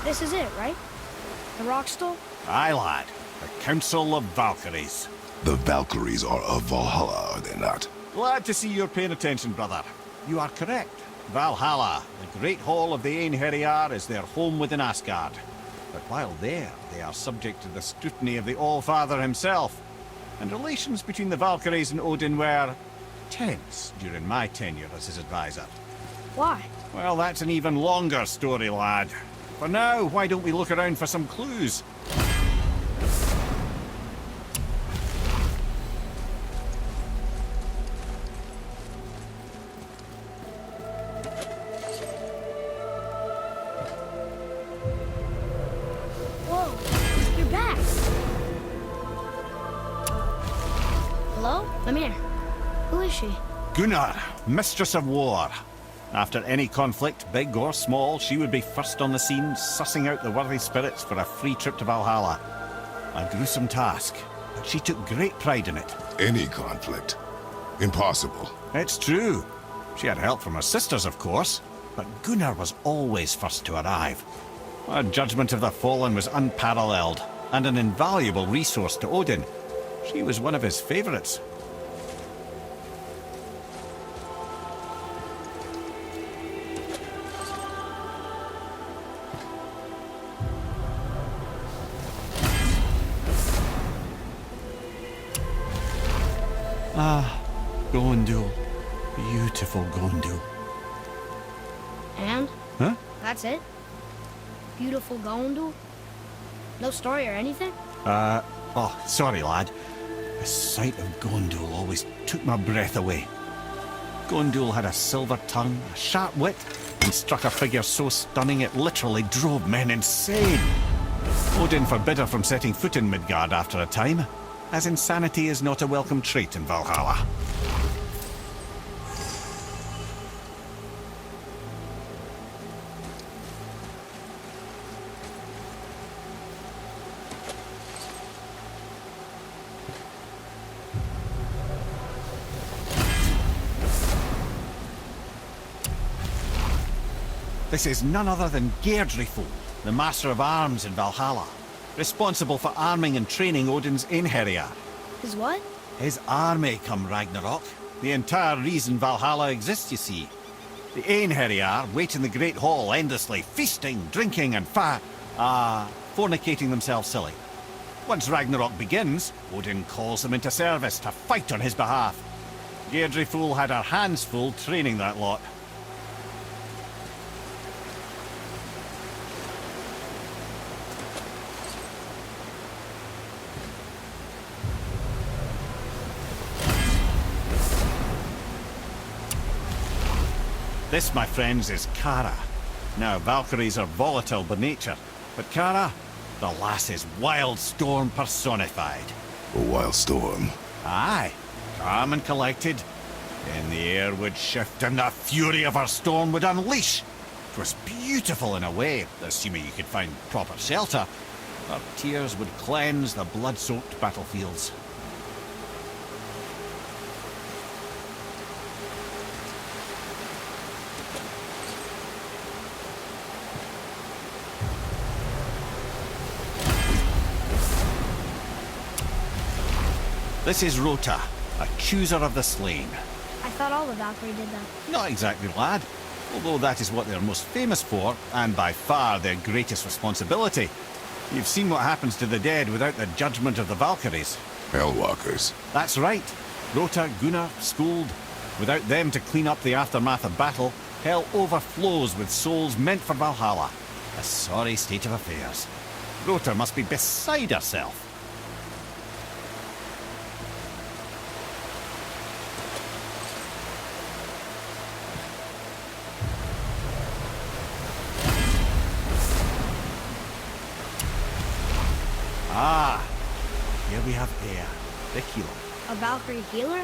This is it, right? The rock stool? Aye, lad. The Council of Valkyries. The Valkyries are of Valhalla, are they not? Glad to see you're paying attention, brother. You are correct. Valhalla, the great hall of the Einherjar, is their home within Asgard. But while there, they are subject to the scrutiny of the All-Father himself. And relations between the Valkyries and Odin were tense during my tenure as his advisor. Why? Well, that's an even longer story, lad. For now, why don't we look around for some clues? Whoa, you're back. Hello? I'm here. Who is she? Gunnar, Mistress of War. After any conflict, big or small, she would be first on the scene, sussing out the worthy spirits for a free trip to Valhalla. A gruesome task, but she took great pride in it. Any conflict. Impossible. It's true. She had help from her sisters, of course, but Gunnar was always first to arrive. Her judgment of the fallen was unparalleled, and an invaluable resource to Odin. She was one of his favourites. Ah, Gondul. Beautiful Gondul. And? Huh? That's it? Beautiful Gondul? No story or anything? Oh, sorry, lad. The sight of Gondul always took my breath away. Gondul had a silver tongue, a sharp wit, and struck a figure so stunning it literally drove men insane. Odin forbid her from setting foot in Midgard after a time, as insanity is not a welcome trait in Valhalla. This is none other than Geirdriful, the Master of Arms in Valhalla, responsible for arming and training Odin's Einherjar. His what? His army come Ragnarok. The entire reason Valhalla exists, you see. The Einherjar wait in the Great Hall endlessly, feasting, drinking and fornicating themselves silly. Once Ragnarok begins, Odin calls them into service to fight on his behalf. Geirdriful had her hands full training that lot. This, my friends, is Kara. Now, Valkyries are volatile by nature, but Kara, the lass is wild storm personified. A wild storm. Aye, calm and collected. Then the air would shift and the fury of her storm would unleash. 'Twas beautiful in a way, assuming you could find proper shelter. Her tears would cleanse the blood-soaked battlefields. This is Rota, a chooser of the slain. I thought all the Valkyrie did that. Not exactly, lad. Although that is what they're most famous for, and by far their greatest responsibility. You've seen what happens to the dead without the judgment of the Valkyries. Hellwalkers. That's right. Rota, Gunnar, Skuld. Without them to clean up the aftermath of battle, hell overflows with souls meant for Valhalla. A sorry state of affairs. Rota must be beside herself. Ah, here we have Air, the healer. A Valkyrie healer?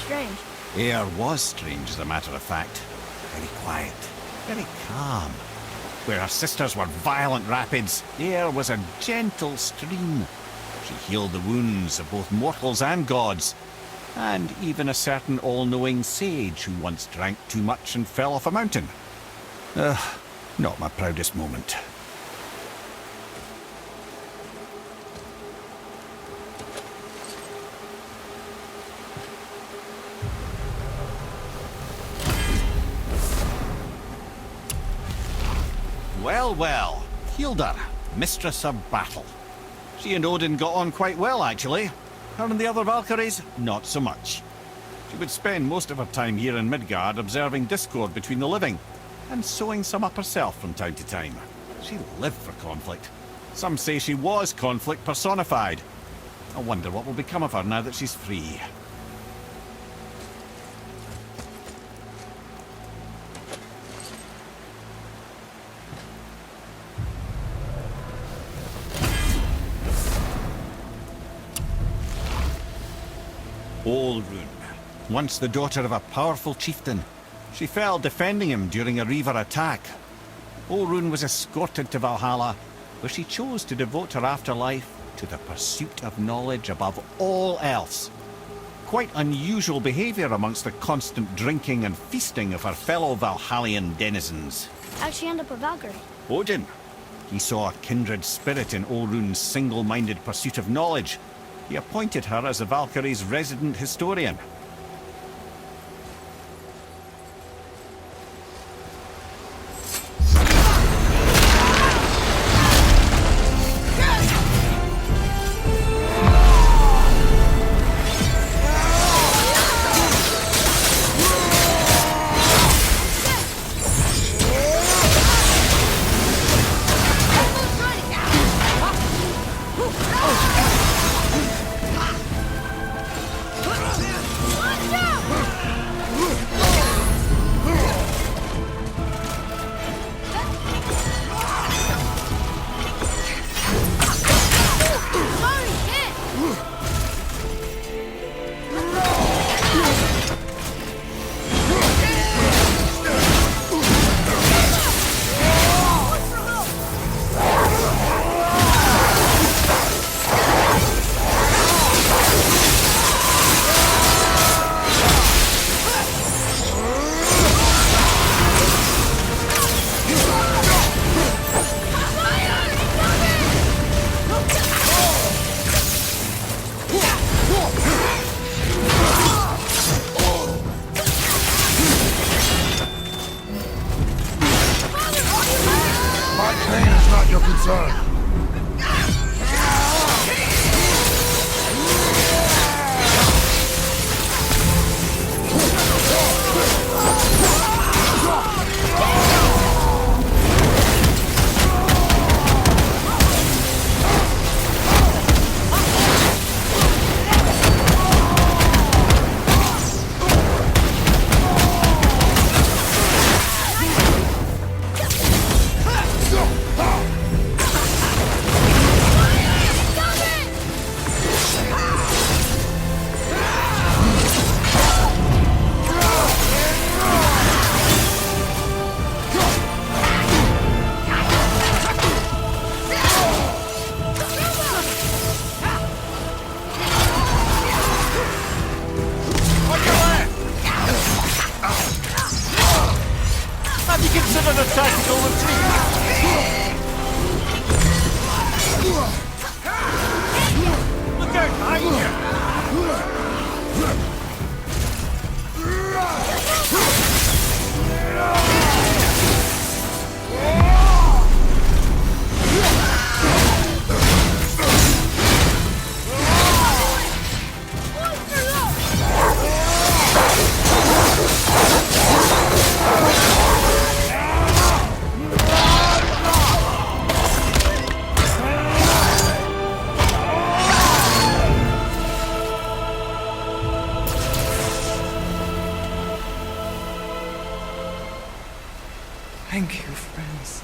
Strange. Air was strange, as a matter of fact. Very quiet, very calm. Where her sisters were violent rapids, Air was a gentle stream. She healed the wounds of both mortals and gods, and even a certain all-knowing sage who once drank too much and fell off a mountain. Not my proudest moment. Well, well. Hilda, mistress of battle. She and Odin got on quite well, actually. Her and the other Valkyries, not so much. She would spend most of her time here in Midgard observing discord between the living, and sewing some up herself from time to time. She lived for conflict. Some say she was conflict personified. I wonder what will become of her now that she's free. Olrun, once the daughter of a powerful chieftain. She fell defending him during a Reaver attack. Olrun was escorted to Valhalla, where she chose to devote her afterlife to the pursuit of knowledge above all else. Quite unusual behaviour amongst the constant drinking and feasting of her fellow Valhallian denizens. How'd she end up a Valkyrie? Odin. He saw a kindred spirit in Olrun's single-minded pursuit of knowledge. He appointed her as the Valkyrie's resident historian. Your concern. Consider the tactical retreat! Look out behind you! Thank you, friends.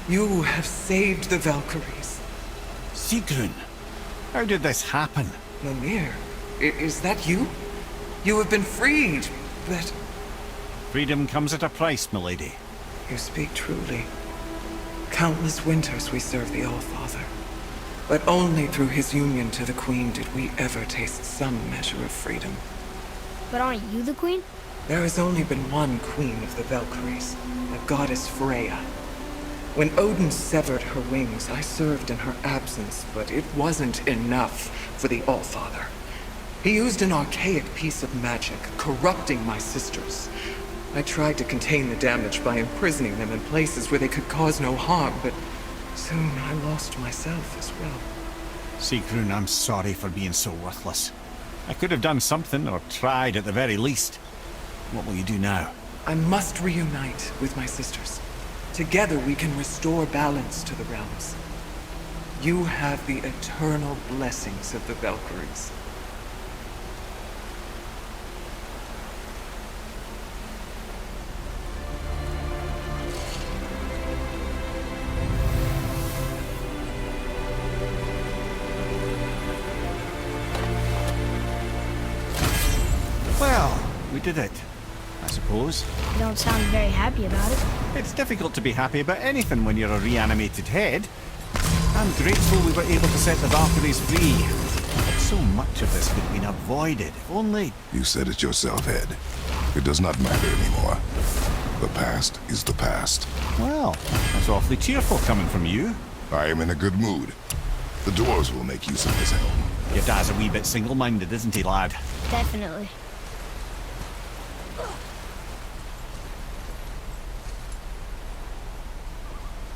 You have saved the Valkyries. Sigrun, how did this happen? Mimir, is that you? You have been freed, but... Freedom comes at a price, milady. You speak truly. Countless winters we served the All-Father. But only through his union to the Queen did we ever taste some measure of freedom. But aren't you the queen? There has only been one Queen of the Valkyries, the goddess Freya. When Odin severed her wings, I served in her absence, but it wasn't enough for the Allfather. He used an archaic piece of magic, corrupting my sisters. I tried to contain the damage by imprisoning them in places where they could cause no harm, but soon I lost myself as well. Sigrun, I'm sorry for being so worthless. I could have done something, or tried at the very least. What will you do now? I must reunite with my sisters. Together we can restore balance to the realms. You have the eternal blessings of the Valkyries. Well, we did it, I suppose. You don't sound very happy about it. It's difficult to be happy about anything when you're a reanimated head. I'm grateful we were able to set the Valkyries free. So much of this could have been avoided, if only... You said it yourself, Head. It does not matter anymore. The past is the past. Well, that's awfully cheerful coming from you. I am in a good mood. The dwarves will make use of this helm. Your dad's a wee bit single-minded, isn't he, lad? Definitely.